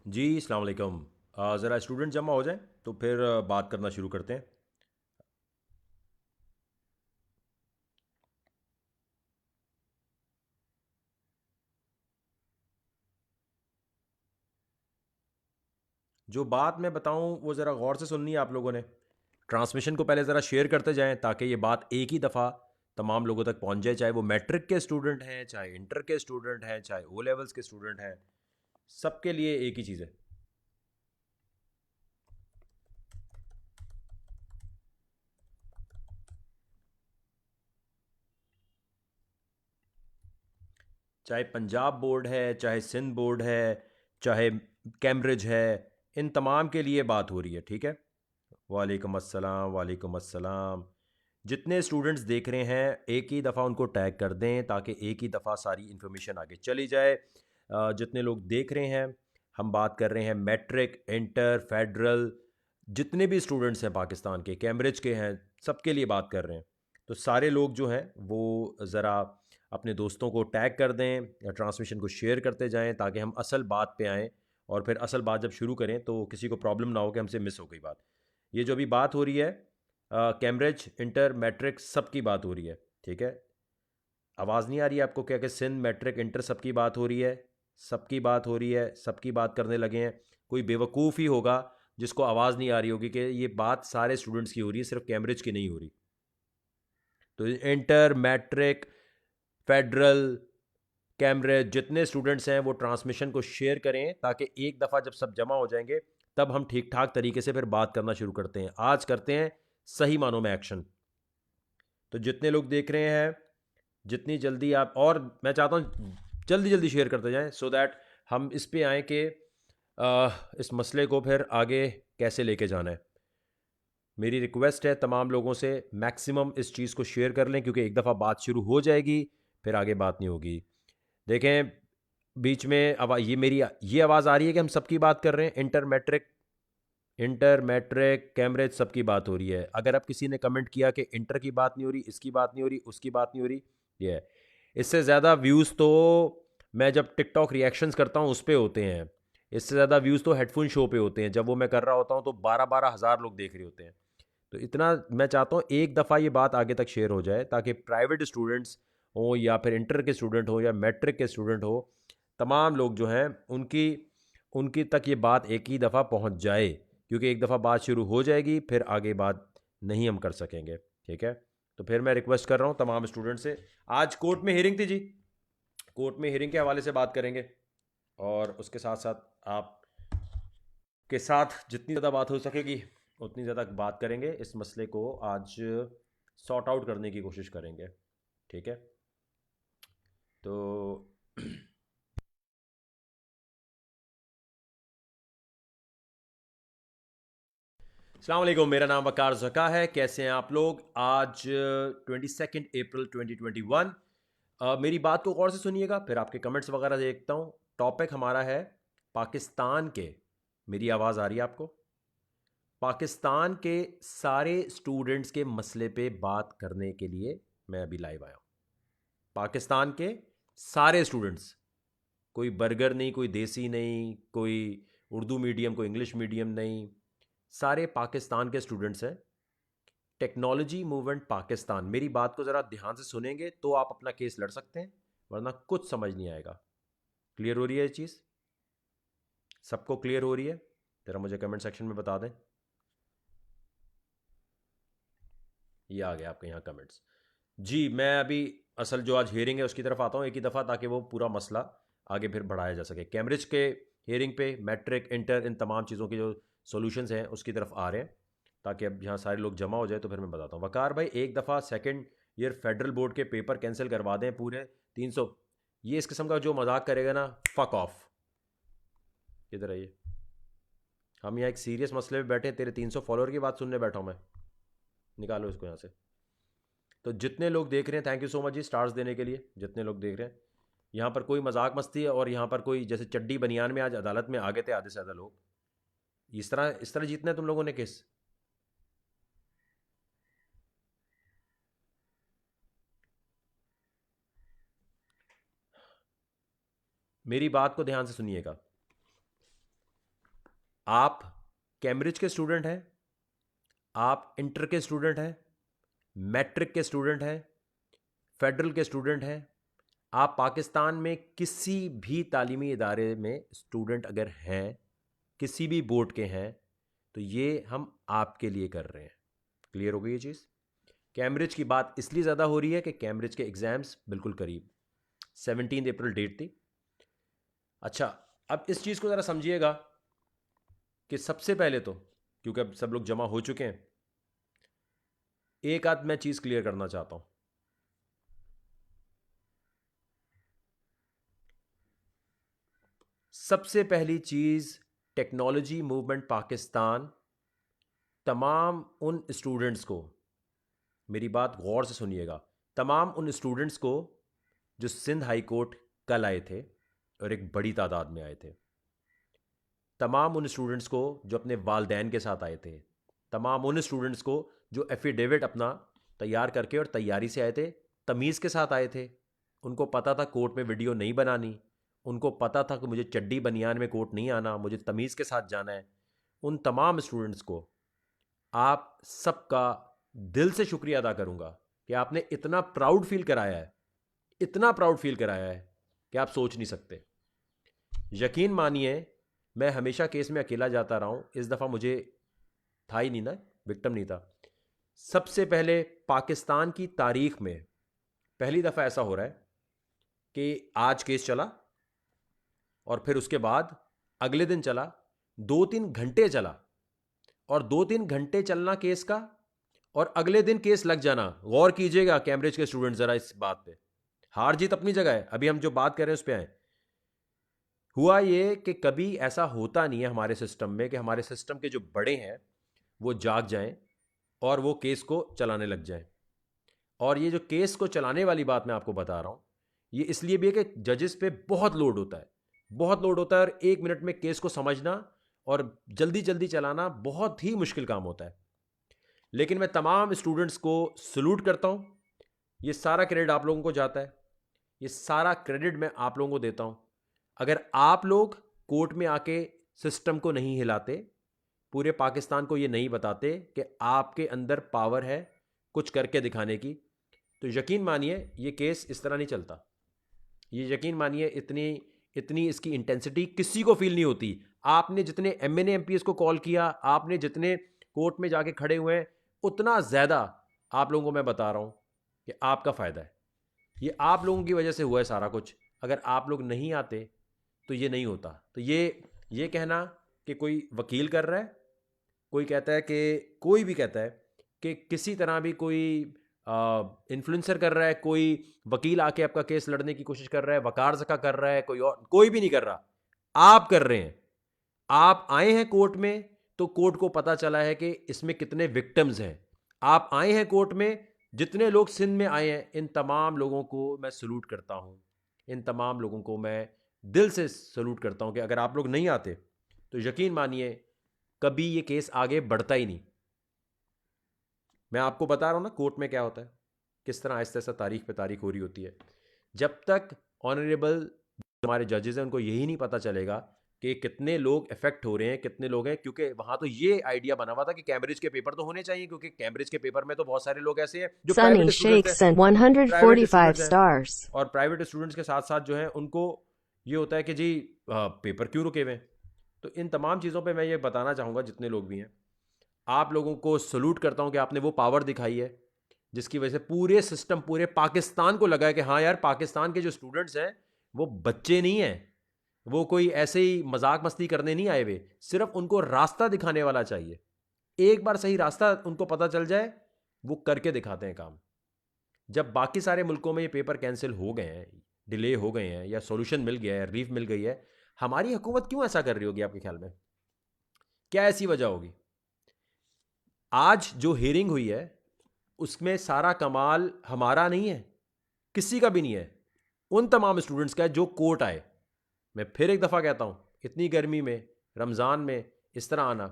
जी अस्सलाम वालेकुम। ज़रा स्टूडेंट जमा हो जाए तो फिर बात करना शुरू करते हैं। जो बात मैं बताऊं वो ज़रा गौर से सुननी है आप लोगों ने। ट्रांसमिशन को पहले ज़रा शेयर करते जाएं ताकि ये बात एक ही दफ़ा तमाम लोगों तक पहुंच जाए, चाहे वो मैट्रिक के स्टूडेंट हैं, चाहे इंटर के स्टूडेंट हैं, चाहे ओ लेवल्स के स्टूडेंट हैं। सबके लिए एक ही चीज़ है। चाहे पंजाब बोर्ड है, चाहे सिंध बोर्ड है, चाहे कैम्ब्रिज है, इन तमाम के लिए बात हो रही है। ठीक है। वालेकुम अस्सलाम, वालेकुम अस्सलाम। जितने स्टूडेंट्स देख रहे हैं एक ही दफ़ा उनको टैग कर दें ताकि एक ही दफ़ा सारी इन्फॉर्मेशन आगे चली जाए। जितने लोग देख रहे हैं, हम बात कर रहे हैं मैट्रिक, इंटर, फेडरल, जितने भी स्टूडेंट्स हैं पाकिस्तान के, कैम्ब्रिज के हैं, सबके लिए बात कर रहे हैं। तो सारे लोग जो हैं वो ज़रा अपने दोस्तों को टैग कर दें या ट्रांसमिशन को शेयर करते जाएं ताकि हम असल बात पे आएँ। और फिर असल बात जब शुरू करें तो किसी को प्रॉब्लम ना हो कि हमसे मिस हो गई बात। ये जो अभी बात हो रही है, कैम्ब्रिज, इंटर, मैट्रिक, सब की बात हो रही है। ठीक है। आवाज़ नहीं आ रही है आपको क्या कि सिंध, मैट्रिक, इंटर सबकी बात हो रही है? सबकी बात हो रही है, सबकी बात करने लगे हैं। कोई बेवकूफ़ ही होगा जिसको आवाज़ नहीं आ रही होगी कि ये बात सारे स्टूडेंट्स की हो रही है, सिर्फ कैम्ब्रिज की नहीं हो रही। तो इंटर, मैट्रिक, फेडरल, कैम्ब्रिज, जितने स्टूडेंट्स हैं वो ट्रांसमिशन को शेयर करें ताकि एक दफ़ा जब सब जमा हो जाएंगे तब हम ठीक ठाक तरीके से फिर बात करना शुरू करते हैं। आज करते हैं सही मानों में एक्शन। तो जितने लोग देख रहे हैं, जितनी जल्दी आप, और मैं चाहता हूँ जल्दी जल्दी शेयर करते जाएं सो दैट हम इस पे आए कि इस मसले को फिर आगे कैसे लेके जाना है। मेरी रिक्वेस्ट है तमाम लोगों से, मैक्सिमम इस चीज़ को शेयर कर लें क्योंकि एक दफ़ा बात शुरू हो जाएगी फिर आगे बात नहीं होगी। देखें, बीच में ये मेरी ये आवाज़ आ रही है कि हम सबकी बात कर रहे हैं। इंटर मैट्रिक कैम्ब्रिज सबकी बात हो रही है। अगर अब किसी ने कमेंट किया कि इंटर की बात नहीं हो रही, इसकी बात नहीं हो रही, उसकी बात नहीं हो रही, ये है। इससे ज़्यादा व्यूज़ तो मैं जब टिकटॉक रिएक्शंस करता हूँ उस पे होते हैं। इससे ज़्यादा व्यूज़ तो हेडफोन शो पे होते हैं। जब वो मैं कर रहा होता हूँ तो 12-12 हज़ार लोग देख रहे होते हैं। तो इतना मैं चाहता हूँ एक दफ़ा ये बात आगे तक शेयर हो जाए ताकि प्राइवेट स्टूडेंट्स हो या फिर इंटर के स्टूडेंट हो या मैट्रिक के स्टूडेंट हो, तमाम लोग जो हैं उनकी उनकी तक ये बात एक ही दफ़ा पहुंच जाए। क्योंकि एक दफ़ा बात शुरू हो जाएगी फिर आगे बात नहीं हम कर सकेंगे। ठीक है। तो फिर मैं रिक्वेस्ट कर रहा हूँ तमाम स्टूडेंट से। आज कोर्ट में हियरिंग थी जी। कोर्ट में हियरिंग के हवाले से बात करेंगे और उसके साथ साथ आप के साथ जितनी ज़्यादा बात हो सकेगी उतनी ज़्यादा बात करेंगे। इस मसले को आज सॉर्ट आउट करने की कोशिश करेंगे। ठीक है। तो अस्सलाम वालेकुम, मेरा नाम वकार ज़का है। कैसे हैं आप लोग? आज 22 अप्रैल 2021। मेरी बात को गौर से सुनिएगा फिर आपके कमेंट्स वगैरह देखता हूँ। टॉपिक हमारा है पाकिस्तान के, मेरी आवाज़ आ रही है आपको? पाकिस्तान के सारे स्टूडेंट्स के मसले पे बात करने के लिए मैं अभी लाइव आया हूँ। पाकिस्तान के सारे स्टूडेंट्स, कोई बर्गर नहीं, कोई देसी नहीं, कोई उर्दू मीडियम, कोई इंग्लिश मीडियम नहीं, सारे पाकिस्तान के स्टूडेंट्स हैं। टेक्नोलॉजी मूवमेंट पाकिस्तान, मेरी बात को ज़रा ध्यान से सुनेंगे तो आप अपना केस लड़ सकते हैं, वरना कुछ समझ नहीं आएगा। क्लियर हो रही है ये चीज़? सबको क्लियर हो रही है? ज़रा मुझे कमेंट सेक्शन में बता दें। ये आ गया आपके यहाँ कमेंट्स। जी, मैं अभी असल जो आज हियरिंग है उसकी तरफ आता हूँ एक ही दफ़ा ताकि वो पूरा मसला आगे फिर बढ़ाया जा सके। कैम्ब्रिज के हियरिंग पे मैट्रिक, इंटर, इन तमाम चीज़ों के जो सॉल्यूशंस हैं उसकी तरफ आ रहे हैं ताकि अब यहाँ सारे लोग जमा हो जाए। तो फिर मैं बताता हूँ वकार भाई, एक दफ़ा सेकंड ईयर फेडरल बोर्ड के पेपर कैंसिल करवा दें पूरे 300। ये इस किस्म का जो मजाक करेगा ना, फक ऑफ। किधर है ये? हम यहाँ एक सीरियस मसले पे बैठे हैं, तेरे 300 फॉलोअर की बात सुनने बैठा हूँ मैं? निकालो इसको यहाँ से। तो जितने लोग देख रहे हैं, thank you so much ji stars देने के लिए। जितने लोग देख रहे हैं, यहाँ पर कोई मजाक मस्ती है और यहाँ पर कोई जैसे चड्डी बनियान में आज अदालत में आ गए थे आधे से ज़्यादा लोग। इस तरह जीतना है तुम लोगों ने केस? मेरी बात को ध्यान से सुनिएगा। आप कैम्ब्रिज के स्टूडेंट हैं, आप इंटर के स्टूडेंट हैं, मैट्रिक के स्टूडेंट हैं, फेडरल के स्टूडेंट हैं, आप पाकिस्तान में किसी भी तालीमी इदारे में स्टूडेंट अगर हैं, किसी भी बोर्ड के हैं, तो ये हम आपके लिए कर रहे हैं। क्लियर हो गई ये चीज़? कैम्ब्रिज की बात इसलिए ज़्यादा हो रही है कि कैम्ब्रिज के एग्ज़ाम्स बिल्कुल करीब 17 अप्रैल डेट थी। अच्छा, अब इस चीज़ को ज़रा समझिएगा कि सबसे पहले तो, क्योंकि अब सब लोग जमा हो चुके हैं, एक आध मैं चीज़ क्लियर करना चाहता हूँ। सबसे पहली चीज़, टेक्नोलॉजी मूवमेंट पाकिस्तान तमाम उन स्टूडेंट्स को, मेरी बात गौर से सुनिएगा, तमाम उन स्टूडेंट्स को जो सिंध हाई कोर्ट कल आए थे और एक बड़ी तादाद में आए थे, तमाम उन स्टूडेंट्स को जो अपने वालदैन के साथ आए थे, तमाम उन स्टूडेंट्स को जो एफिडेविट अपना तैयार करके और तैयारी से आए थे, तमीज़ के साथ आए थे, उनको पता था कोर्ट में वीडियो नहीं बनानी, उनको पता था कि मुझे चड्डी बनियान में कोर्ट नहीं आना, मुझे तमीज़ के साथ जाना है, उन तमाम स्टूडेंट्स को आप सबका दिल से शुक्रिया अदा करूंगा कि आपने इतना प्राउड फील कराया है, इतना प्राउड फील कराया है कि आप सोच नहीं सकते। यकीन मानिए, मैं हमेशा केस में अकेला जाता रहा हूं, इस दफ़ा मुझे था ही नहीं ना, विक्टिम नहीं था। सबसे पहले पाकिस्तान की तारीख में पहली दफ़ा ऐसा हो रहा है कि आज केस चला और फिर उसके बाद अगले दिन चला, 2-3 घंटे चला, और 2-3 घंटे चलना केस का और अगले दिन केस लग जाना। गौर कीजिएगा कैम्ब्रिज के स्टूडेंट जरा इस बात पे, हार जीत अपनी जगह है, अभी हम जो बात कर रहे हैं उस पर आए। हुआ ये कि कभी ऐसा होता नहीं है हमारे सिस्टम में कि हमारे सिस्टम के जो बड़े हैं वो जाग जाएं और वो केस को चलाने लग जाएं। और ये जो केस को चलाने वाली बात मैं आपको बता रहा हूं, ये इसलिए भी है कि जजेस पे बहुत लोड होता है, बहुत लोड होता है, और 1 मिनट में केस को समझना और जल्दी जल्दी चलाना बहुत ही मुश्किल काम होता है। लेकिन मैं तमाम स्टूडेंट्स को सलूट करता हूं, ये सारा क्रेडिट आप लोगों को जाता है, ये सारा क्रेडिट मैं आप लोगों को देता हूं। अगर आप लोग कोर्ट में आके सिस्टम को नहीं हिलाते, पूरे पाकिस्तान को ये नहीं बताते कि आपके अंदर पावर है कुछ करके दिखाने की, तो यकीन मानिए ये केस इस तरह नहीं चलता। ये यकीन मानिए इतनी इतनी इसकी इंटेंसिटी किसी को फील नहीं होती। आपने जितने एमएनए एमपीएस को कॉल किया, आपने जितने कोर्ट में जाके खड़े हुए हैं, उतना ज़्यादा आप लोगों को मैं बता रहा हूँ कि आपका फ़ायदा है। ये आप लोगों की वजह से हुआ है सारा कुछ। अगर आप लोग नहीं आते तो ये नहीं होता। तो ये कहना कि कोई वकील कर रहा है, कोई कहता है कि कोई भी कहता है कि किसी तरह भी कोई इन्फ्लुएंसर कर रहा है, कोई वकील आके आपका केस लड़ने की कोशिश कर रहा है, वकार ज़का कर रहा है, कोई और, कोई भी नहीं कर रहा, आप कर रहे हैं। आप आए हैं कोर्ट में तो कोर्ट को पता चला है कि इसमें कितने विक्टिम्स हैं। आप आए हैं कोर्ट में, जितने लोग सिंध में आए हैं, इन तमाम लोगों को मैं सलूट करता हूं, इन तमाम लोगों को मैं दिल से सलूट करता हूं कि अगर आप लोग नहीं आते तो यकीन मानिए कभी ये केस आगे बढ़ता ही नहीं। मैं आपको बता रहा हूं ना कोर्ट में क्या होता है, किस तरह आहिस्ता आहिस्ता तारीख पे तारीख हो रही होती है। जब तक ऑनरेबल हमारे जजेस हैं उनको यही नहीं पता चलेगा कि कितने लोग इफेक्ट हो रहे हैं, कितने लोग हैं, क्योंकि वहां तो ये आइडिया बना हुआ था कि कैम्ब्रिज के पेपर तो होने चाहिए, क्योंकि कैम्ब्रिज के पेपर में तो बहुत सारे लोग ऐसे हैं जो Sunny private Sheikh students sent हैं, 145 stars. और प्राइवेट स्टूडेंट्स के साथ साथ जो है उनको ये होता है कि जी पेपर क्यों रुके हुए हैं। तो इन तमाम चीज़ों पे मैं ये बताना चाहूँगा जितने लोग भी हैं, आप लोगों को सलूट करता हूँ कि आपने वो पावर दिखाई है जिसकी वजह से पूरे सिस्टम, पूरे पाकिस्तान को लगा है कि हाँ यार, पाकिस्तान के जो स्टूडेंट्स हैं वो बच्चे नहीं हैं, वो कोई ऐसे ही मजाक मस्ती करने नहीं आए हुए, सिर्फ उनको रास्ता दिखाने वाला चाहिए। एक बार सही रास्ता उनको पता चल जाए, वो करके दिखाते हैं काम। जब बाकी सारे मुल्कों में ये पेपर कैंसिल हो गए हैं, डिले हो गए हैं, या सॉल्यूशन मिल गया है, रिलीफ मिल गई है, हमारी हुकूमत क्यों ऐसा कर रही होगी आपके ख्याल में? क्या ऐसी वजह होगी? आज जो हियरिंग हुई है उसमें सारा कमाल हमारा नहीं है, किसी का भी नहीं है, उन तमाम स्टूडेंट्स का है जो कोर्ट आए। मैं फिर एक दफ़ा कहता हूं, इतनी गर्मी में, रमज़ान में इस तरह आना,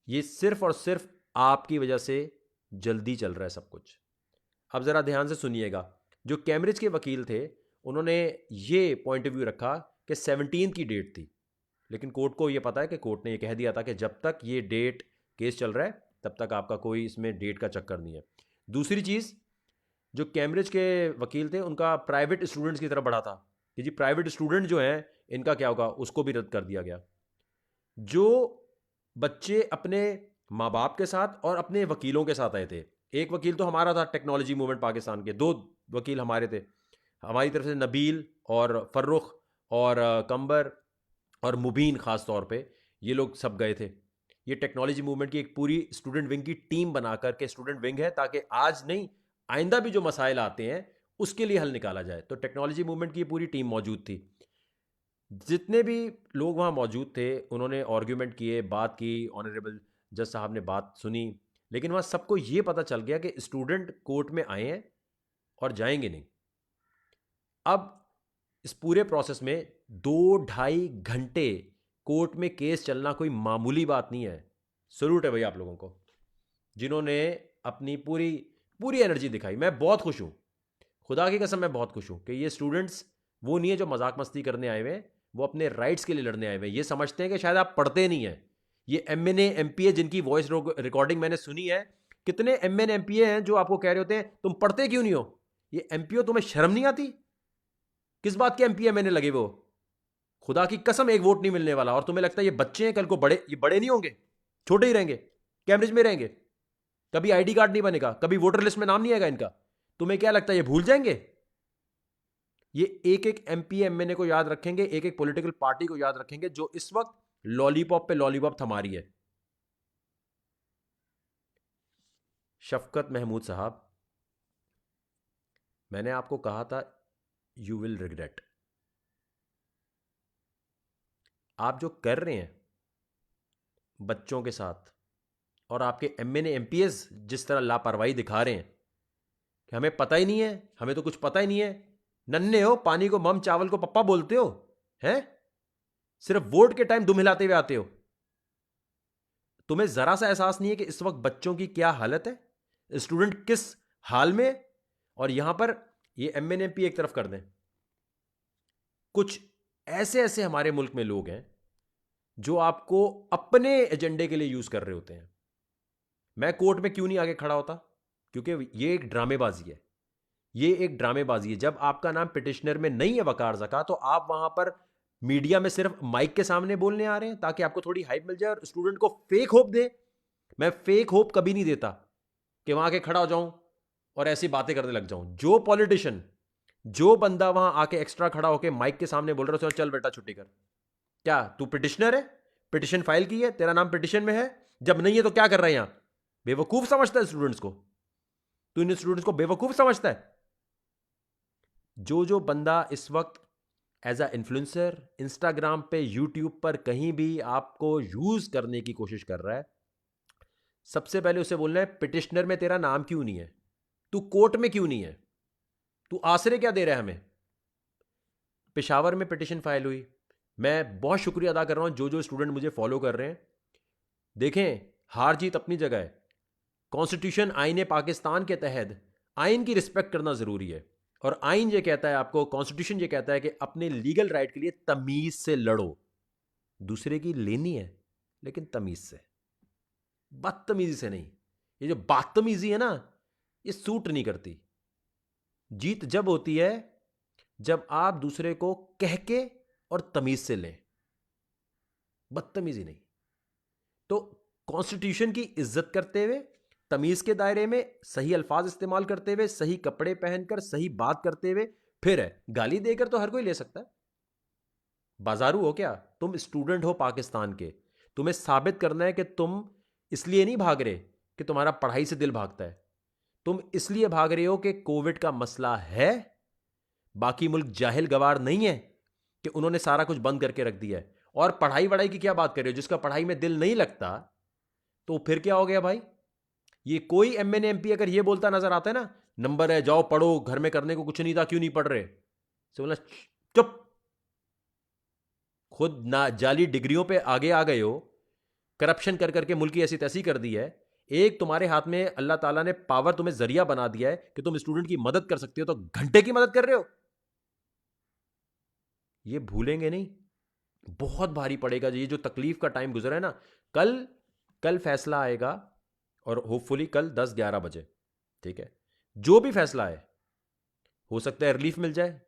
ये सिर्फ और सिर्फ आपकी वजह से जल्दी चल रहा है सब कुछ। अब ज़रा ध्यान से सुनिएगा, जो कैम्ब्रिज के वकील थे उन्होंने ये पॉइंट ऑफ व्यू रखा कि 17 की डेट थी, लेकिन कोर्ट को ये पता है कि कोर्ट ने ये कह दिया था कि जब तक ये डेट केस चल रहा है तब तक आपका कोई इसमें डेट का चक्कर नहीं है। दूसरी चीज़, जो कैम्ब्रिज के वकील थे उनका प्राइवेट स्टूडेंट्स की तरफ बढ़ा था कि जी प्राइवेट स्टूडेंट जो हैं इनका क्या होगा, उसको भी रद्द कर दिया गया। जो बच्चे अपने माँ बाप के साथ और अपने वकीलों के साथ आए थे, एक वकील तो हमारा था टेक्नोलॉजी मूवमेंट पाकिस्तान के, दो वकील हमारे थे, हमारी तरफ से नबील और फर्रुख और कंबर और मुबीन ख़ास तौर पे, ये लोग सब गए थे। ये टेक्नोलॉजी मूवमेंट की एक पूरी स्टूडेंट विंग की टीम बना करके स्टूडेंट विंग है, ताकि आज नहीं आइंदा भी जो मसाइल आते हैं उसके लिए हल निकाला जाए। तो टेक्नोलॉजी मूवमेंट की पूरी टीम मौजूद थी। जितने भी लोग वहाँ मौजूद थे उन्होंने आर्ग्यूमेंट किए, बात की, ऑनरेबल जज साहब ने बात सुनी, लेकिन वहाँ सबको ये पता चल गया कि स्टूडेंट कोर्ट में आए हैं और जाएंगे नहीं। अब इस पूरे प्रोसेस में 2-2.5 घंटे कोर्ट में केस चलना कोई मामूली बात नहीं है। सल्यूट है भाई आप लोगों को, जिन्होंने अपनी पूरी पूरी एनर्जी दिखाई। मैं बहुत खुश हूँ, खुदा की कसम मैं बहुत खुश हूँ कि ये स्टूडेंट्स वो नहीं है जो मजाक मस्ती करने आए हुए हैं, वो अपने राइट्स के लिए लड़ने आए हुए हैं। ये समझते हैं कि शायद आप पढ़ते नहीं हैं। ये MNA MPA जिनकी वॉइस रिकॉर्डिंग मैंने सुनी है, कितने MNA MPA हैं जो आपको कह रहे होते हैं तुम पढ़ते क्यों नहीं हो। ये MPO तुम्हें शर्म नहीं आती? किस बात के MPA मैंने लगे वो, खुदा की कसम एक वोट नहीं मिलने वाला। और तुम्हें लगता है ये बच्चे हैं, कल को बड़े, ये बड़े नहीं होंगे, छोटे ही रहेंगे, कैम्ब्रिज में रहेंगे, कभी ID कार्ड नहीं बनेगा, कभी वोटर लिस्ट में नाम नहीं आएगा इनका। तुम्हें क्या लगता है ये भूल जाएंगे? ये एक एक MPA MNA को याद रखेंगे, एक एक पॉलिटिकल पार्टी को याद रखेंगे जो इस वक्त लॉलीपॉप पे लॉलीपॉप थमा रही है। शफकत महमूद साहब, मैंने आपको कहा था यू विल रिग्रेट। आप जो कर रहे हैं बच्चों के साथ, और आपके MNA MPS जिस तरह लापरवाही दिखा रहे हैं कि हमें पता ही नहीं है, हमें तो कुछ पता ही नहीं है। नन्हे हो, पानी को मम चावल को पप्पा बोलते हो, हैं? सिर्फ वोट के टाइम दुम हिलाते हुए आते हो। तुम्हें जरा सा एहसास नहीं है कि इस वक्त बच्चों की क्या हालत है, स्टूडेंट किस हाल में। और यहां पर ये MNA MP एक तरफ कर दें, कुछ ऐसे ऐसे हमारे मुल्क में लोग हैं जो आपको अपने एजेंडे के लिए यूज कर रहे होते हैं। मैं कोर्ट में क्यों नहीं आगे खड़ा होता? क्योंकि ये एक ड्रामेबाजी है, ये एक ड्रामेबाजी है। जब आपका नाम पिटिशनर में नहीं है वकार ज़का, तो आप वहां पर मीडिया में सिर्फ माइक के सामने बोलने आ रहे हैं ताकि आपको थोड़ी हाइप मिल जाए और स्टूडेंट को फेक होप दे। मैं फेक होप कभी नहीं देता कि वहां आके खड़ा हो जाऊं और ऐसी बातें करने लग जाऊं। जो पॉलिटिशियन, जो बंदा वहां आके एक्स्ट्रा खड़ा होकर माइक के सामने बोल रहा है, चल बेटा छुट्टी कर। क्या तू पिटिशनर है? पिटिशन फाइल की है, तेरा नाम पिटिशन में है? जब नहीं है तो क्या कर रहा है यहां? बेवकूफ समझता है स्टूडेंट्स को? तू इन स्टूडेंट्स को बेवकूफ समझता है? जो बंदा इस वक्त एज अ इन्फ्लुएंसर इंस्टाग्राम पे, यूट्यूब पर कहीं भी आपको यूज करने की कोशिश कर रहा है, सबसे पहले उसे बोलना है पिटिशनर में तेरा नाम क्यों नहीं है, तू कोर्ट में क्यों नहीं है, तू आसरे क्या दे रहा है हमें। पेशावर में पिटिशन फाइल हुई, मैं बहुत शुक्रिया अदा कर रहा हूं जो स्टूडेंट मुझे फॉलो कर रहे हैं। देखें, हार जीत अपनी जगह है। कॉन्स्टिट्यूशन आईन पाकिस्तान के तहत आइन की रिस्पेक्ट करना जरूरी है। और आइन ये कहता है आपको, कॉन्स्टिट्यूशन ये कहता है कि अपने लीगल राइट के लिए तमीज से लड़ो। दूसरे की लेनी है लेकिन तमीज से, बदतमीजी से नहीं। ये जो बदतमीजी है ना, ये सूट नहीं करती। जीत जब होती है जब आप दूसरे को कह के और तमीज से लें, बदतमीजी नहीं। तो कॉन्स्टिट्यूशन की इज्जत करते हुए, तमीज के दायरे में, सही अल्फाज इस्तेमाल करते हुए, सही कपड़े पहनकर, सही बात करते हुए। फिर है, गाली देकर तो हर कोई ले सकता है। बाजारू हो क्या तुम? स्टूडेंट हो पाकिस्तान के, तुम्हें साबित करना है कि तुम इसलिए नहीं भाग रहे कि तुम्हारा पढ़ाई से दिल भागता है। तुम इसलिए भाग रहे हो कि कोविड का मसला है। बाकी मुल्क जाहिल गवार नहीं है कि उन्होंने सारा कुछ बंद करके रख दिया है। और पढ़ाई वढ़ाई की क्या बात कर रहे हो? जिसका पढ़ाई में दिल नहीं लगता तो फिर क्या हो गया भाई? ये कोई MNA MP अगर ये बोलता नजर आता है ना, नंबर है, जाओ पढ़ो, घर में करने को कुछ नहीं था, क्यों नहीं पढ़ रहे, तो बोला चुप, खुद ना जाली डिग्रियों पे आगे आ गए हो, करप्शन कर करके मुल्क की ऐसी तैसी कर दी है। एक तुम्हारे हाथ में अल्लाह ताला ने पावर, तुम्हें जरिया बना दिया है कि तुम स्टूडेंट की मदद कर सकते हो, तो घंटे की मदद कर रहे हो। ये भूलेंगे नहीं, बहुत भारी पड़ेगा। ये जो तकलीफ का टाइम गुजरा है ना, कल कल फैसला आएगा, और होपफुली कल 10-11 बजे, ठीक है, जो भी फैसला आए, हो सकता है रिलीफ मिल जाए,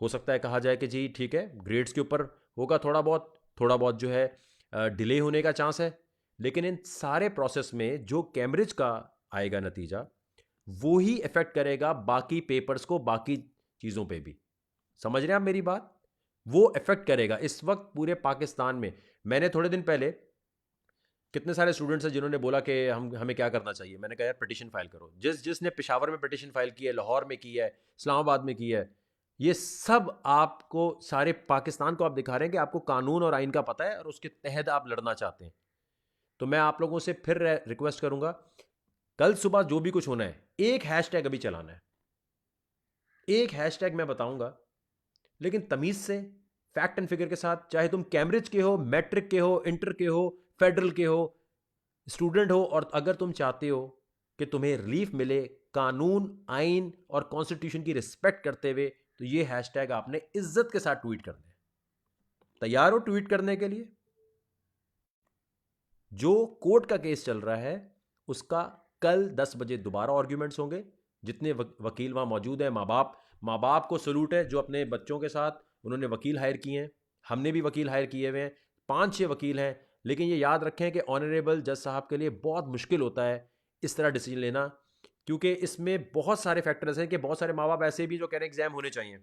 हो सकता है कहा जाए कि जी ठीक है ग्रेड्स के ऊपर होगा, थोड़ा बहुत जो है डिले होने का चांस है। लेकिन इन सारे प्रोसेस में जो कैम्ब्रिज का आएगा नतीजा, वो ही इफेक्ट करेगा बाकी पेपर्स को, बाकी चीज़ों पे भी। समझ रहे हैं आप मेरी बात? वो इफेक्ट करेगा इस वक्त पूरे पाकिस्तान में। मैंने थोड़े दिन पहले, कितने सारे स्टूडेंट्स हैं जिन्होंने बोला कि हमें क्या करना चाहिए। मैंने कहा यार पिटिशन फाइल करो। जिसने पेशावर में पिटिशन फाइल की है, लाहौर में की है, इस्लामाबाद में की है, ये सब आपको, सारे पाकिस्तान को आप दिखा रहे हैं कि आपको कानून और आइन का पता है और उसके तहत आप लड़ना चाहते हैं। तो मैं आप लोगों से फिर रिक्वेस्ट करूंगा, कल सुबह जो भी कुछ होना है, एक हैशटैग अभी चलाना है, एक हैशटैग मैं बताऊंगा, लेकिन तमीज से, फैक्ट एंड फिगर के साथ। चाहे तुम कैम्ब्रिज के हो, मैट्रिक के हो, इंटर के हो, फेडरल के हो, स्टूडेंट हो, और अगर तुम चाहते हो कि तुम्हें रिलीफ मिले कानून, आइन और कॉन्स्टिट्यूशन की रिस्पेक्ट करते हुए, तो ये हैशटैग आपने इज्जत के साथ ट्वीट करना है। तैयार हो ट्वीट करने के लिए? जो कोर्ट का केस चल रहा है उसका कल 10 बजे दोबारा आर्ग्यूमेंट्स होंगे। जितने वकील वहां मौजूद हैं, माँ बाप को सलूट है जो अपने बच्चों के साथ उन्होंने वकील हायर किए हैं। हमने भी वकील हायर किए हुए हैं, 5-6 वकील हैं। लेकिन ये याद रखें कि ऑनरेबल जज साहब के लिए बहुत मुश्किल होता है इस तरह डिसीजन लेना, क्योंकि इसमें बहुत सारे फैक्टर्स हैं कि बहुत सारे माँ बाप ऐसे भी जो कह रहे हैं एग्जाम होने चाहिए।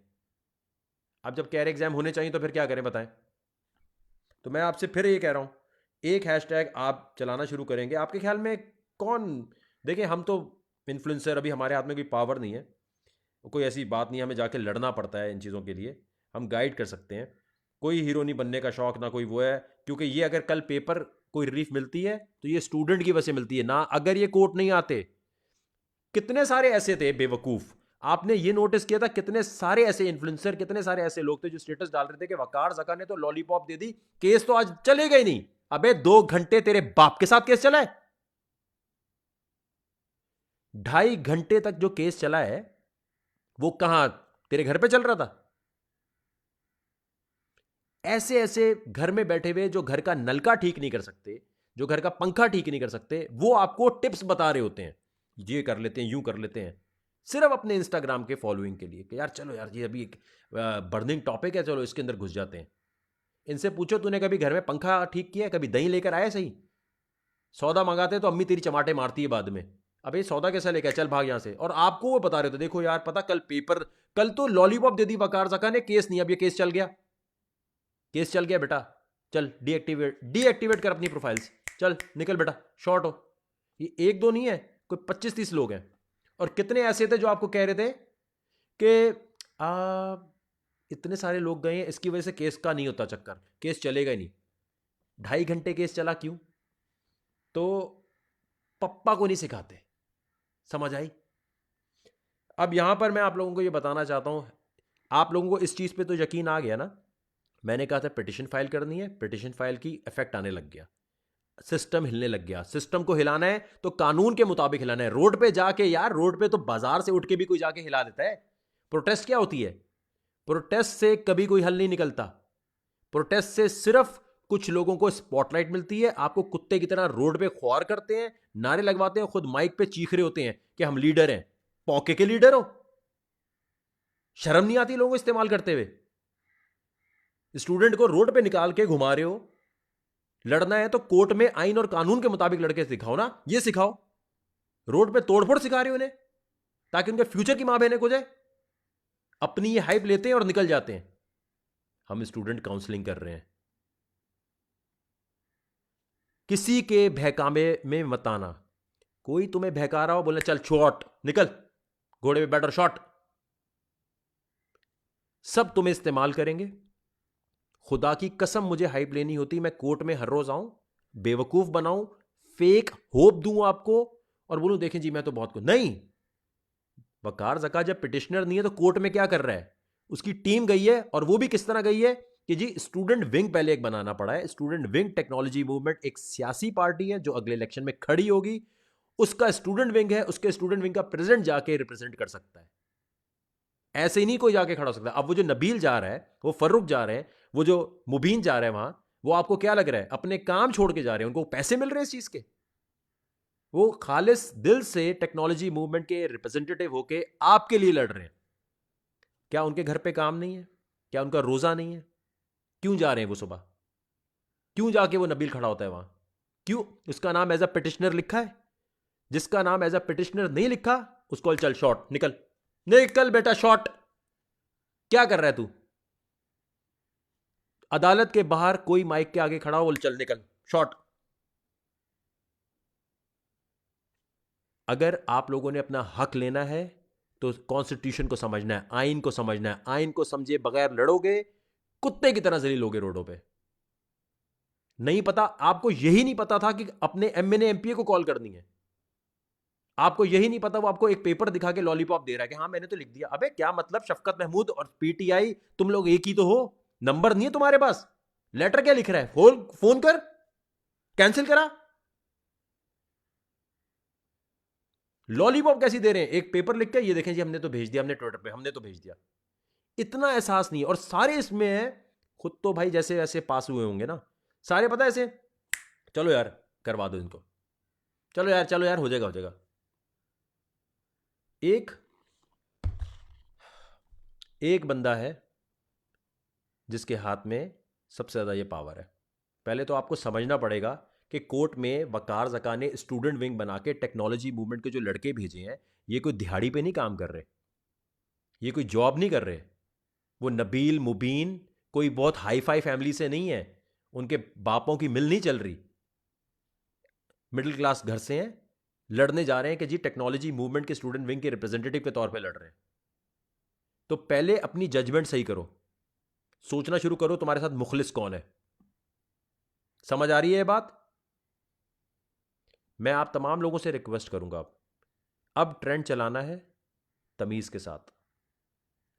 अब जब कह रहे एग्जाम होने चाहिए तो फिर क्या करें बताएं? तो मैं आपसे फिर ये कह रहा हूँ, एक हैशटैग आप चलाना शुरू करेंगे, आपके ख्याल में कौन? देखिए हम तो इन्फ्लुएंसर, अभी हमारे हाथ में कोई पावर नहीं है, कोई ऐसी बात नहीं है, हमें जाके लड़ना पड़ता है इन चीज़ों के लिए। हम गाइड कर सकते हैं, कोई हीरो नहीं बनने का शौक, ना कोई वो है। क्योंकि ये अगर कल पेपर कोई रिलीफ मिलती है तो ये स्टूडेंट की वजह से मिलती है ना, अगर ये कोर्ट नहीं आते। कितने सारे ऐसे थे बेवकूफ, आपने ये नोटिस किया था? कितने सारे ऐसे इन्फ्लुएंसर, कितने सारे ऐसे लोग थे जो स्टेटस डाल रहे थे कि वकार जका ने तो लॉलीपॉप दे दी, केस तो आज चलेगा ही नहीं। अबे 2 घंटे तेरे बाप के साथ केस चला है, 2.5 घंटे तक जो केस चला है वो कहां, तेरे घर पे चल रहा था? ऐसे ऐसे घर में बैठे हुए जो घर का नलका ठीक नहीं कर सकते, जो घर का पंखा ठीक नहीं कर सकते, वो आपको टिप्स बता रहे होते हैं, ये कर लेते हैं, यूं कर लेते हैं, सिर्फ अपने इंस्टाग्राम के फॉलोइंग के लिए कि यार चलो यार ये अभी एक बर्निंग टॉपिक है, चलो इसके अंदर घुस जाते हैं। इनसे पूछो तूने कभी घर में पंखा ठीक किया? कभी दही लेकर आया? सही सौदा मंगाते तो अम्मी तेरी चमाटे मारती है बाद में, अबे सौदा कैसा लेकर चल भाग यहां से। और आपको वो बता रहे थे देखो यार पता कल पेपर, कल तो लॉलीपॉप दे दी वकार जका ने, केस नहीं, अब ये केस चल गया, केस चल गया बेटा, चल डीएक्टिवेट कर अपनी प्रोफाइल्स, चल निकल बेटा, शॉर्ट हो। ये एक दो नहीं है, कोई 25-30 लोग हैं। और कितने ऐसे थे जो आपको कह रहे थे कि इतने सारे लोग गए हैं, इसकी वजह से केस का नहीं होता चक्कर, केस चलेगा ही नहीं। 2.5 घंटे केस चला, क्यों? तो पप्पा को नहीं सिखाते, समझ आई? अब यहां पर मैं आप लोगों को ये बताना चाहता हूं, आप लोगों को इस चीज पे तो यकीन आ गया ना? मैंने कहा था पिटिशन फाइल करनी है, पिटिशन फाइल की इफेक्ट आने लग गया, सिस्टम हिलने लग गया। सिस्टम को हिलाना है तो कानून के मुताबिक हिलाना है। रोड पे जाके, यार रोड पे तो बाजार से उठ के भी कोई जाके हिला देता है। प्रोटेस्ट क्या होती है? प्रोटेस्ट से कभी कोई हल नहीं निकलता। प्रोटेस्ट से सिर्फ कुछ लोगों को स्पॉटलाइट मिलती है, आपको कुत्ते की तरह रोड पे ख्वार करते हैं, नारे लगवाते हैं, खुद माइक पे चीख रहे होते हैं कि हम लीडर हैं। पौके के लीडर हो? शर्म नहीं आती लोगों को इस्तेमाल करते हुए? स्टूडेंट को रोड पे निकाल के घुमा रहे हो। लड़ना है तो कोर्ट में आइन और कानून के मुताबिक लड़के सिखाओ ना, ये सिखाओ। रोड पे तोड़फोड़ सिखा रहे हो उन्हें ताकि उनके फ्यूचर की मां बहने को जाए। अपनी ये हाइप लेते हैं और निकल जाते हैं। हम स्टूडेंट काउंसलिंग कर रहे हैं, किसी के बहकावे में मत आना। कोई तुम्हें बहका रहा हो, बोलना चल शॉट, निकल घोड़े पे बैठ और शॉट, सब तुम्हें इस्तेमाल करेंगे। खुदा की कसम मुझे हाइप लेनी होती, मैं कोर्ट में हर रोज आऊं, बेवकूफ बनाऊं, फेक होप दूं आपको और बोलूं देखें जी मैं तो बहुत कुछ नहीं। वकार जका जब पिटिशनर नहीं है तो कोर्ट में क्या कर रहा है? उसकी टीम गई है, और वो भी किस तरह गई है कि जी स्टूडेंट विंग पहले एक बनाना पड़ा है। स्टूडेंट विंग टेक्नोलॉजी मूवमेंट एक सियासी पार्टी है जो अगले इलेक्शन में खड़ी होगी, उसका स्टूडेंट विंग है, उसके स्टूडेंट विंग का प्रेसिडेंट जाके रिप्रेजेंट कर सकता है। ऐसे ही नहीं कोई जाके खड़ा हो सकता। अब वो जो नबील जा रहा है, वो फर्रुख जा रहे हैं, वो जो मुबीन जा रहे हैं वहां, वो आपको क्या लग रहा है? अपने काम छोड़ के जा रहे हैं, उनको पैसे मिल रहे हैं इस चीज के। वो खालिस दिल से टेक्नोलॉजी मूवमेंट के रिप्रेजेंटेटिव होके आपके लिए लड़ रहे हैं। क्या उनके घर पे काम नहीं है? क्या उनका रोजा नहीं है? क्यों जा रहे हैं वो सुबह? क्यों जाके वो नबील खड़ा होता है वहां? क्यों? उसका नाम एज अ पिटिशनर लिखा है। जिसका नाम एज अ पिटिशनर नहीं लिखा, उसको चल शॉर्ट, निकल निकल बेटा शॉर्ट। क्या कर रहा है तू? अदालत के बाहर कोई माइक के आगे खड़ा हो, बोल चल निकल शॉर्ट। अगर आप लोगों ने अपना हक लेना है तो कॉन्स्टिट्यूशन को समझना है, आइन को समझना है। आइन को समझे बगैर लड़ोगे, कुत्ते की तरह जलील लोगे रोडों पे। नहीं पता आपको, यही नहीं पता था कि अपने एमएनए एमपीए को कॉल करनी है। आपको यही नहीं पता वो आपको एक पेपर दिखा के लॉलीपॉप दे रहा है कि हाँ मैंने तो लिख दिया। अबे क्या मतलब? शफकत महमूद और पीटीआई तुम लोग एक ही तो हो। नंबर नहीं है तुम्हारे पास? लेटर क्या लिख रहा है? फोन कर, कैंसिल करा। लॉलीपॉप कैसी दे रहे हैं? एक पेपर लिख के ये देखें जी हमने तो भेज दिया, हमने ट्विटर पे हमने तो भेज दिया। इतना एहसास नहीं है। और सारे इसमें है, खुद तो भाई जैसे वैसे पास हुए होंगे ना सारे, पता है ऐसे, चलो यार करवा दो इनको, चलो यार हो जाएगा हो जाएगा। एक एक बंदा है जिसके हाथ में सबसे ज़्यादा ये पावर है। पहले तो आपको समझना पड़ेगा कि कोर्ट में वकार जका ने स्टूडेंट विंग बना के टेक्नोलॉजी मूवमेंट के जो लड़के भेजे हैं, ये कोई दिहाड़ी पे नहीं काम कर रहे, ये कोई जॉब नहीं कर रहे। वो नबील मुबीन कोई बहुत हाई फाई फैमिली से नहीं है, उनके बापों की मिल नहीं चल रही, मिडिल क्लास घर से हैं। लड़ने जा रहे हैं कि जी टेक्नोलॉजी मूवमेंट के स्टूडेंट विंग के रिप्रेजेंटेटिव के तौर पे लड़ रहे हैं। तो पहले अपनी जजमेंट सही करो, सोचना शुरू करो तुम्हारे साथ मुखलिस कौन है। समझ आ रही है ये बात? मैं आप तमाम लोगों से रिक्वेस्ट करूंगा, अब ट्रेंड चलाना है तमीज़ के साथ।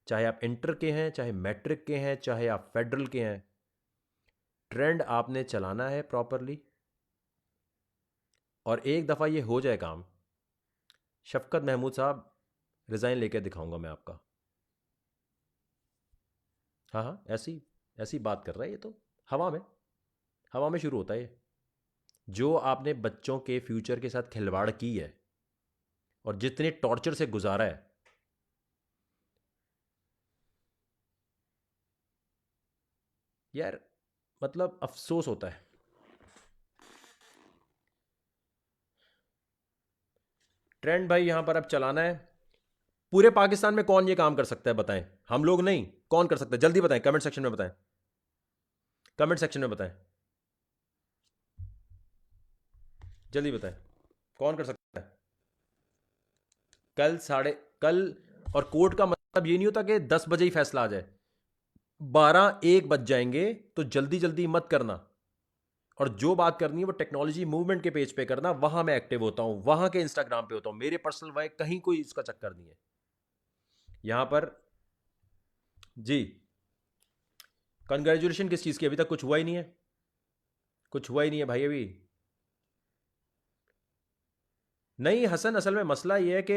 चाहे आप इंटर के हैं, चाहे मैट्रिक के हैं, चाहे आप फेडरल के हैं, ट्रेंड आपने चलाना है प्रॉपरली। और एक दफ़ा ये हो जाए काम, शफकत महमूद साहब रिज़ाइन लेके दिखाऊंगा मैं आपका। हाँ हाँ, ऐसी ऐसी बात कर रहा है ये तो। हवा में शुरू होता है ये। जो आपने बच्चों के फ्यूचर के साथ खिलवाड़ की है और जितने टॉर्चर से गुजारा है, यार मतलब अफसोस होता है। ट्रेंड भाई यहां पर अब चलाना है। पूरे पाकिस्तान में कौन ये काम कर सकता है बताएं? हम लोग नहीं, कौन कर सकता है? जल्दी बताएं, कमेंट सेक्शन में बताएं, कमेंट सेक्शन में बताएं, जल्दी बताएं कौन कर सकता है। कल और कोर्ट का मतलब ये नहीं होता कि 10 बजे ही फैसला आ जाए। 12-1 बज जाएंगे तो जल्दी जल्दी मत करना। और जो बात करनी है वो टेक्नोलॉजी मूवमेंट के पेज पे करना, वहां मैं एक्टिव होता हूं, वहां के इंस्टाग्राम पे होता हूं। मेरे पर्सनल वाई कहीं कोई इसका चक्कर नहीं है यहां पर। जी, कंग्रेचुलेशन किस चीज की? अभी तक कुछ हुआ ही नहीं है, कुछ हुआ ही नहीं है भाई अभी। नहीं हसन, असल में मसला ये है कि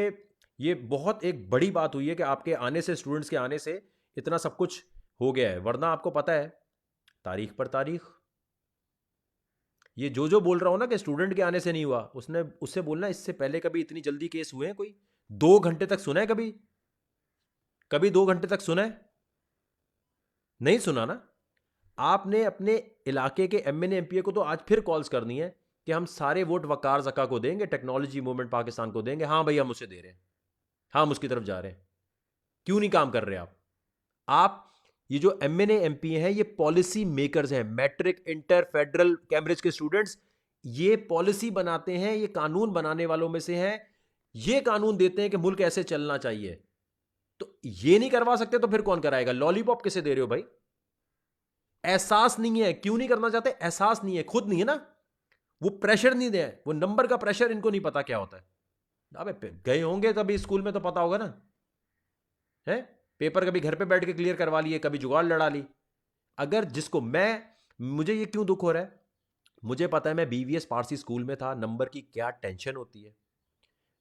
ये बहुत एक बड़ी बात हुई है कि आपके आने से, स्टूडेंट्स के आने से इतना सब कुछ हो गया है। वरना आपको पता है तारीख पर तारीख, ये जो बोल रहा हूं ना कि स्टूडेंट के आने से नहीं हुआ, उसने उससे बोलना इससे पहले कभी इतनी जल्दी केस हुए हैं कोई? 2 घंटे तक सुना है कभी? कभी 2 घंटे तक सुना है? नहीं सुना ना। आपने अपने इलाके के एमएनए एमपीए को तो आज फिर कॉल्स करनी है कि हम सारे वोट वकार जका को देंगे, टेक्नोलॉजी मूवमेंट पाकिस्तान को देंगे। हाँ भाई हम उसे दे रहे हैं, हाँ हम उसकी तरफ जा रहे हैं। क्यों नहीं काम कर रहे आप? ये जो एमएनए एमपीए हैं ये पॉलिसी मेकर्स हैं। मैट्रिक, इंटर, फेडरल, कैम्ब्रिज के स्टूडेंट्स ये पॉलिसी बनाते हैं, ये कानून बनाने वालों में से हैं। ये कानून देते हैं कि मुल्क ऐसे चलना चाहिए। तो ये नहीं करवा सकते तो फिर कौन कराएगा? लॉलीपॉप किसे दे रहे हो भाई? एहसास नहीं है। क्यों नहीं करना चाहते? एहसास नहीं है, खुद नहीं है ना। वो प्रेशर नहीं दे, वो नंबर का प्रेशर इनको नहीं पता क्या होता है। अबे गए होंगे तभी स्कूल में तो पता होगा ना। है पेपर कभी घर पे बैठ के क्लियर करवा लिए, कभी जुगाड़ लड़ा ली। अगर जिसको मुझे ये क्यों दुख हो रहा है, मुझे पता है मैं बीवीएस पारसी स्कूल में था, नंबर की क्या टेंशन होती है।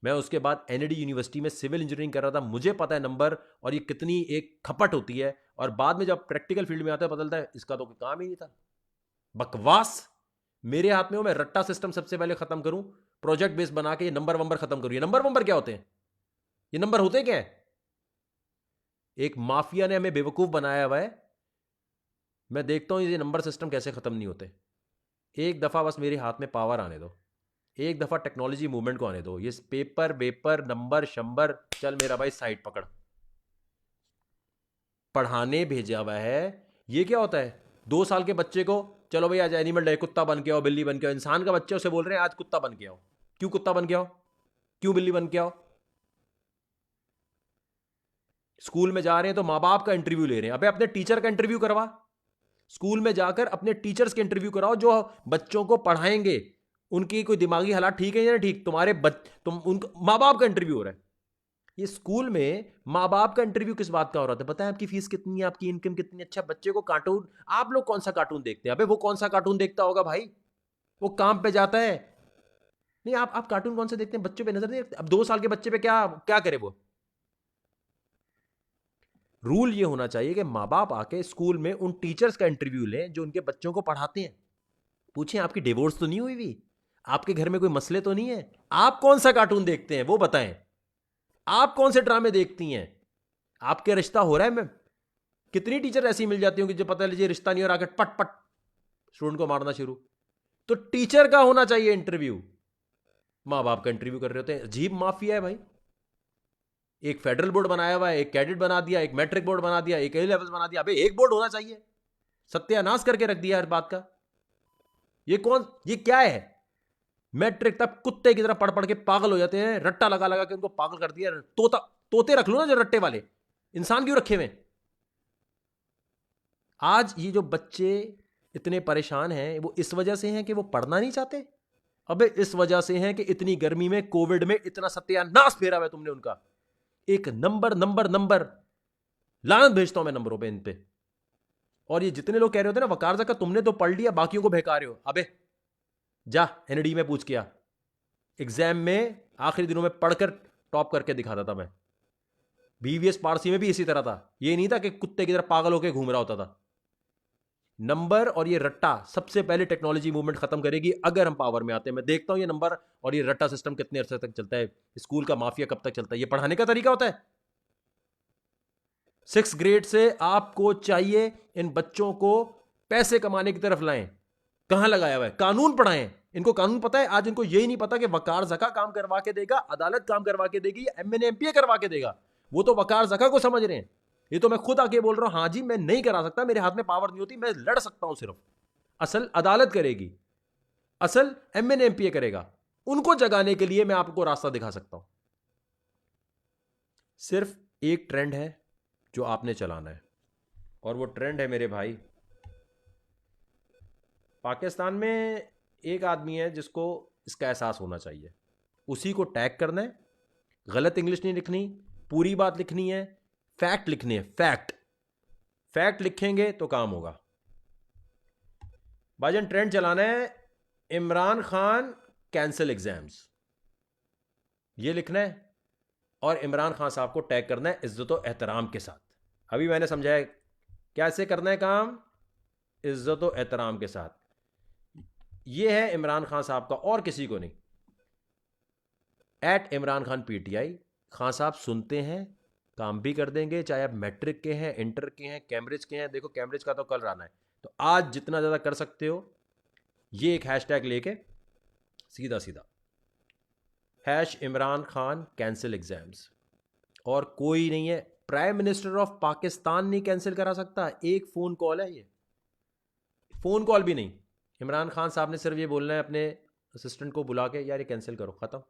मैं उसके बाद एनडी यूनिवर्सिटी में सिविल इंजीनियरिंग कर रहा था, मुझे पता है नंबर और ये कितनी एक खपट होती है, और बाद में जब प्रैक्टिकल फील्ड में आता है पता चलता है इसका तो कोई काम ही नहीं था, बकवास। मेरे हाथ में हो, मैं रट्टा सिस्टम सबसे पहले खत्म करूं, प्रोजेक्ट बेस बना के ये नंबर वंबर खत्म करूं। ये नंबर वंबर क्या होते हैं, ये नंबर होते क्या है? एक माफिया ने हमें बेवकूफ बनाया हुआ है। मैं देखता हूं ये नंबर सिस्टम कैसे खत्म नहीं होते। एक दफा बस मेरे हाथ में पावर आने दो, एक दफा टेक्नोलॉजी मूवमेंट को आने दो, ये पेपर वेपर नंबर शंबर चल मेरा भाई साइड पकड़, पढ़ाने भेजा हुआ है। ये क्या होता है, 2 साल के बच्चे को चलो भाई आज एनिमल डे, कुत्ता बन के आओ, बिल्ली बन के आओ। इंसान का बच्चा उसे बोल रहे हैं आज कुत्ता बन के आओ। क्यों कुत्ता बन के आओ, क्यों बिल्ली बन के आओ? स्कूल में जा रहे हैं तो माँ बाप का इंटरव्यू ले रहे हैं, अबे अपने टीचर का इंटरव्यू करवा। स्कूल में जाकर अपने टीचर्स के इंटरव्यू कराओ जो बच्चों को पढ़ाएंगे, उनकी कोई दिमागी हालात ठीक है या नहीं ठीक, तुम उनका माँ बाप का इंटरव्यू हो रहा है। ये स्कूल में माँ बाप का इंटरव्यू किस बात का हो रहा था? पता है आपकी फीस कितनी है, आपकी इनकम कितनी? अच्छा बच्चे को कार्टून, आप लोग कौन सा कार्टून देखते हैं? अबे वो कौन सा कार्टून देखता होगा भाई, वो काम पे जाता है। नहीं आप कार्टून कौन से देखते हैं? बच्चों पे नजर नहीं रखते? अब 2 साल के बच्चे पे क्या क्या करे वो? रूल ये होना चाहिए कि माँ बाप आके स्कूल में उन टीचर्स का इंटरव्यू लें जो उनके बच्चों को पढ़ाते हैं। पूछें आपकी डिवोर्स तो नहीं हुई भी, आपके घर में कोई मसले तो नहीं है, आप कौन सा कार्टून देखते हैं वो बताएं, आप कौन से ड्रामे देखती हैं, आपके रिश्ता हो रहा है? मैं कितनी टीचर ऐसी मिल जाती हूँ कि जो पता लीजिए रिश्ता नहीं हो रहा, आकर पट पट स्टूडेंट को मारना शुरू। तो टीचर का होना चाहिए इंटरव्यू, माँ बाप का इंटरव्यू कर रहे होते हैं। अजीब माफिया है भाई। एक फेडरल बोर्ड बनाया हुआ है, एक कैडेट बना दिया, एक मैट्रिक बोर्ड बना दिया, एक ए लेवल्स बना दिया। अबे एक बोर्ड होना चाहिए, सत्यानाश करके रख दिया हर बात का। ये क्या है? मैट्रिक तक कुत्ते की तरह पढ़ पढ़ के पागल हो जाते हैं, रट्टा लगा लगा के उनको पागल कर दिया। तोते रख लो ना जो रट्टे वाले, इंसान क्यों रखे हुए? आज ये जो बच्चे इतने परेशान हैं वो इस वजह से हैं कि वो पढ़ना नहीं चाहते। अबे इस वजह से हैं कि इतनी गर्मी में कोविड में इतना सत्यानाश फेरा हुआ तुमने उनका। एक नंबर नंबर नंबर, लानत भेजता हूं मैं नंबरों पे इन पे। और ये जितने लोग कह रहे होते हैं ना वकार का तुमने तो पढ़ लिया बाकियों को बहका रहे हो, अबे जा एनडी में पूछ किया। एग्जाम में आखिरी दिनों में पढ़कर टॉप करके दिखाता था मैं। बीवीएस पारसी में भी इसी तरह था, ये नहीं था कि कुत्ते की तरह पागल होकर घूम रहा होता था। नंबर और ये रट्टा सबसे पहले टेक्नोलॉजी मूवमेंट खत्म करेगी अगर हम पावर में आते हैं। मैं देखता हूं ये नंबर और ये रट्टा सिस्टम कितने अरसे तक चलता है, स्कूल का माफिया कब तक चलता है। ये पढ़ाने का तरीका होता है। 6 ग्रेड से आपको चाहिए इन बच्चों को पैसे कमाने की तरफ लाएं। कहां लगाया हुआ है? कानून पढ़ाएं इनको, कानून पता है? आज इनको यही नहीं पता कि वकार जका काम करवा के देगा, अदालत काम करवा के देगी, एमएनए एमपीए करवा के देगा। वो तो वकार जका को समझ रहे हैं। ये तो मैं खुद आके बोल रहा हूं, हाँ जी मैं नहीं करा सकता, मेरे हाथ में पावर नहीं होती, मैं लड़ सकता हूं सिर्फ। असल अदालत करेगी, असल एमएनए एमपीए करेगा। उनको जगाने के लिए मैं आपको रास्ता दिखा सकता हूं। सिर्फ एक ट्रेंड है जो आपने चलाना है, और वो ट्रेंड है मेरे भाई, पाकिस्तान में एक आदमी है जिसको इसका एहसास होना चाहिए। उसी को टैग करना है, गलत इंग्लिश नहीं लिखनी, पूरी बात लिखनी है, फैक्ट लिखनी है। फैक्ट लिखेंगे तो काम होगा। भाईजान ट्रेंड चलाना है, इमरान खान कैंसिल एग्जाम्स, ये लिखना है, और इमरान खान साहब को टैग करना है इज्जत और एहतराम के साथ। अभी मैंने समझाया कैसे करना है काम, इज्जत और एहतराम के साथ। ये है इमरान खान साहब का, और किसी को नहीं। @इमरान खान PTI। खान साहब सुनते हैं, काम भी कर देंगे, चाहे आप मैट्रिक के हैं, इंटर के हैं, कैम्ब्रिज के हैं। देखो कैम्ब्रिज का तो कल रहना है, तो आज जितना ज़्यादा कर सकते हो ये एक हैशटैग लेके सीधा सीधा #इमरान खान कैंसिल एग्जाम्स। और कोई नहीं है, प्राइम मिनिस्टर ऑफ पाकिस्तान नहीं कैंसिल करा सकता। एक फ़ोन कॉल है, ये फ़ोन कॉल भी नहीं। इमरान खान साहब ने सिर्फ ये बोलना है अपने असिस्टेंट को बुला के, यार ये कैंसिल करो, ख़त्म।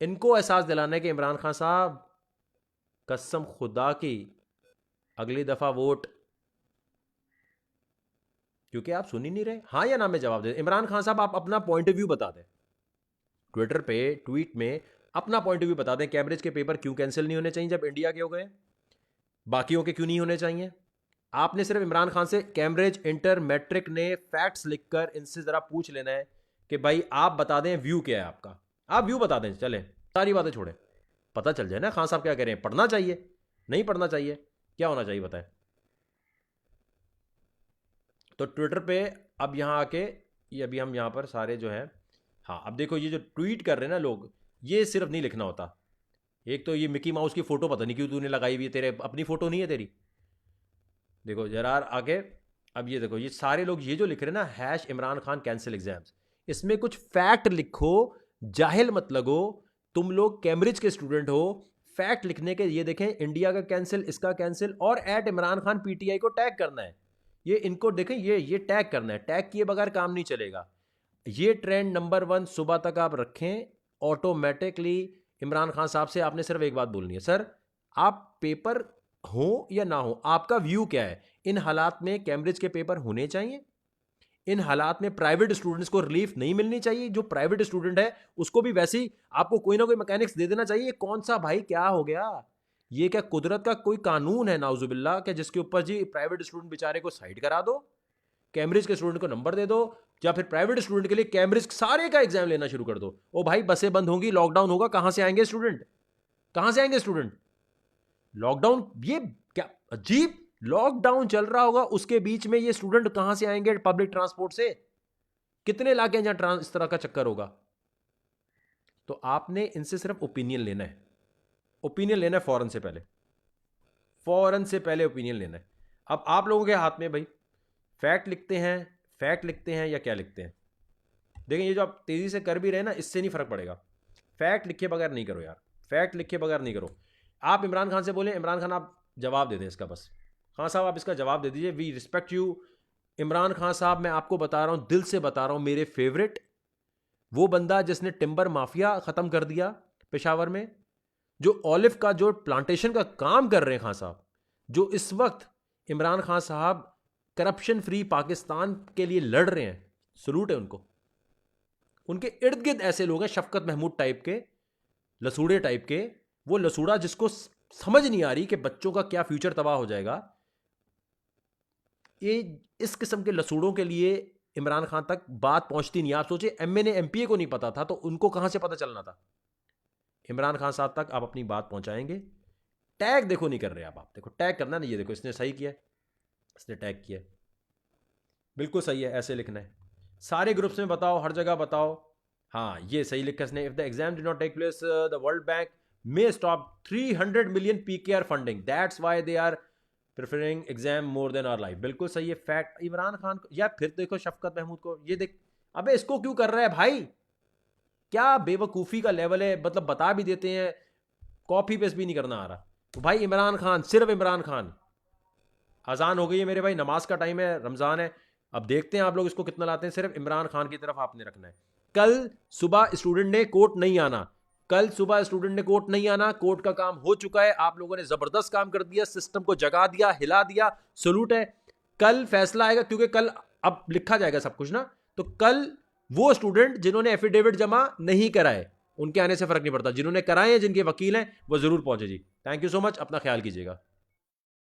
इनको एहसास दिलाना है कि इमरान खान साहब कसम खुदा की अगली दफ़ा वोट, क्योंकि आप सुन ही नहीं रहे, हाँ या ना में जवाब दे। इमरान खान साहब आप अपना पॉइंट ऑफ व्यू बता दें, ट्विटर पे ट्वीट में अपना पॉइंट ऑफ व्यू बता दें। कैम्ब्रिज के पेपर क्यों कैंसिल नहीं होने चाहिए जब इंडिया के हो गए, बाकियों के क्यों नहीं होने चाहिए? आपने सिर्फ इमरान खान से कैम्ब्रिज, इंटर, मैट्रिक ने फैक्ट्स लिखकर इनसे ज़रा पूछ लेना है कि भाई आप बता दें व्यू क्या है आपका, आप व्यू बता दें, चलें सारी बातें छोड़ें, पता चल जाए ना खान साहब क्या कह रहे हैं। पढ़ना चाहिए, नहीं पढ़ना चाहिए, क्या होना चाहिए बताएं। तो ट्विटर पे अब यहाँ आके ये अभी हम यहाँ पर सारे जो हैं, हाँ अब देखो ये जो ट्वीट कर रहे हैं ना लोग, ये सिर्फ नहीं लिखना होता। एक तो ये मिकी माउस की फोटो पता नहीं क्यों तूने लगाई हुई है, तेरे अपनी फोटो नहीं है तेरी। देखो जरा आगे, अब ये देखो ये सारे लोग ये जो लिख रहे हैं ना, hash Imran Khan cancel exams, इसमें कुछ फैक्ट लिखो, जाहिल मत लगो। तुम लोग कैम्ब्रिज के स्टूडेंट हो, फैक्ट लिखने के ये देखें, इंडिया का कैंसिल, इसका कैंसिल, और एट इमरान खान पीटीआई को टैग करना है। ये इनको देखें, ये टैग करना है, टैग किए बगैर काम नहीं चलेगा। ये ट्रेंड नंबर 1 सुबह तक आप रखें, ऑटोमेटिकली इमरान खान साहब से आपने सिर्फ एक बात बोलनी है, सर आप पेपर हो या ना हो, आपका व्यू क्या है। इन हालात में कैम्ब्रिज के पेपर होने चाहिए, इन हालात में प्राइवेट स्टूडेंट्स को रिलीफ नहीं मिलनी चाहिए। जो प्राइवेट स्टूडेंट है उसको भी वैसे ही आपको कोई ना कोई मैकेनिक्स दे देना चाहिए। कौन सा भाई क्या हो गया, ये क्या कुदरत का कोई कानून है नाउजुबिल्ला क्या, जिसके ऊपर जी प्राइवेट स्टूडेंट बेचारे को साइड करा दो, कैम्ब्रिज के स्टूडेंट को नंबर दे दो, या फिर प्राइवेट स्टूडेंट के लिए कैम्ब्रिज सारे का एग्जाम लेना शुरू कर दो। ओ भाई बसें बंद होंगी, लॉकडाउन होगा, कहां से आएंगे स्टूडेंट, कहां से आएंगे स्टूडेंट। लॉकडाउन, ये क्या अजीब लॉकडाउन चल रहा होगा, उसके बीच में ये स्टूडेंट कहां से आएंगे पब्लिक ट्रांसपोर्ट से। कितने इलाके हैं जहां इस तरह का चक्कर होगा। तो आपने इनसे सिर्फ ओपिनियन लेना है, ओपिनियन लेना है फौरन से पहले, फौरन से पहले ओपिनियन लेना है। अब आप लोगों के हाथ में भाई, फैक्ट लिखते हैं, फैक्ट लिखते हैं या क्या लिखते हैं। देखें ये जो आप तेजी से कर भी रहे हैं ना, इससे नहीं फर्क पड़ेगा। फैक्ट लिखे बगैर नहीं करो यार, फैक्ट लिखे बगैर नहीं करो। आप इमरान खान से बोले, इमरान खान आप जवाब दे दें इसका, बस खान साहब आप इसका जवाब दे दीजिए, we respect you. Imran Khan साहब मैं आपको बता रहा हूं, दिल से बता रहा हूं, मेरे फेवरेट, वो बंदा जिसने टिम्बर माफिया खत्म कर दिया पेशावर में, जो ऑलिव का जो प्लांटेशन का काम कर रहे हैं खान साहब, जो इस वक्त इमरान खान साहब करप्शन फ्री पाकिस्तान के लिए लड़ रहे हैं, सलूट है उनको। उनके इर्द गिर्द ऐसे लोग हैं शफकत महमूद टाइप के, लसूड़े टाइप के, वो लसूड़ा जिसको समझ नहीं आ रही कि बच्चों का क्या फ्यूचर तबाह हो जाएगा। ये इस किस्म के लसूड़ों के लिए इमरान खान तक बात पहुंचती नहीं। आप सोचिए एमए ने एमपीए को नहीं पता था, तो उनको कहां से पता चलना था। इमरान खान साहब तक आप अपनी बात पहुंचाएंगे। टैग देखो नहीं कर रहे आप देखो टैग करना नहीं, ये देखो इसने सही किया, इसने टैग किया, बिल्कुल सही है, ऐसे लिखना है, सारे ग्रुप्स में बताओ, हर जगह बताओ। हाँ ये सही लिखा इसने, if the exam did not take place the world bank may stop 300 million PKR funding, that's why they are preferring exam more than our life। बिल्कुल सही है, फैक्ट। इमरान खान को, या फिर देखो शफकत महमूद को, ये देख, अबे इसको क्यों कर रहा है भाई, क्या बेवकूफ़ी का लेवल है। मतलब बता भी देते हैं, कॉपी पेस्ट भी नहीं करना आ रहा। तो भाई इमरान खान, सिर्फ इमरान खान। अजान हो गई है मेरे भाई, नमाज का टाइम है, रमज़ान है, अब देखते हैं आप लोग इसको कितना लाते हैं। सिर्फ इमरान खान की तरफ आपने रखना है। कल सुबह स्टूडेंट ने कोर्ट नहीं आना, कल सुबह स्टूडेंट ने कोर्ट नहीं आना, कोर्ट का काम हो चुका है, आप लोगों ने जबरदस्त काम कर दिया, सिस्टम को जगा दिया, हिला दिया, सलूट है। कल फैसला आएगा, क्योंकि कल अब लिखा जाएगा सब कुछ ना, तो कल वो स्टूडेंट जिन्होंने एफिडेविट जमा नहीं कराए, उनके आने से फर्क नहीं पड़ता, जिन्होंने कराए हैं, जिनके वकील हैं, वो जरूर पहुंचे जी। थैंक यू सो मच, अपना ख्याल कीजिएगा।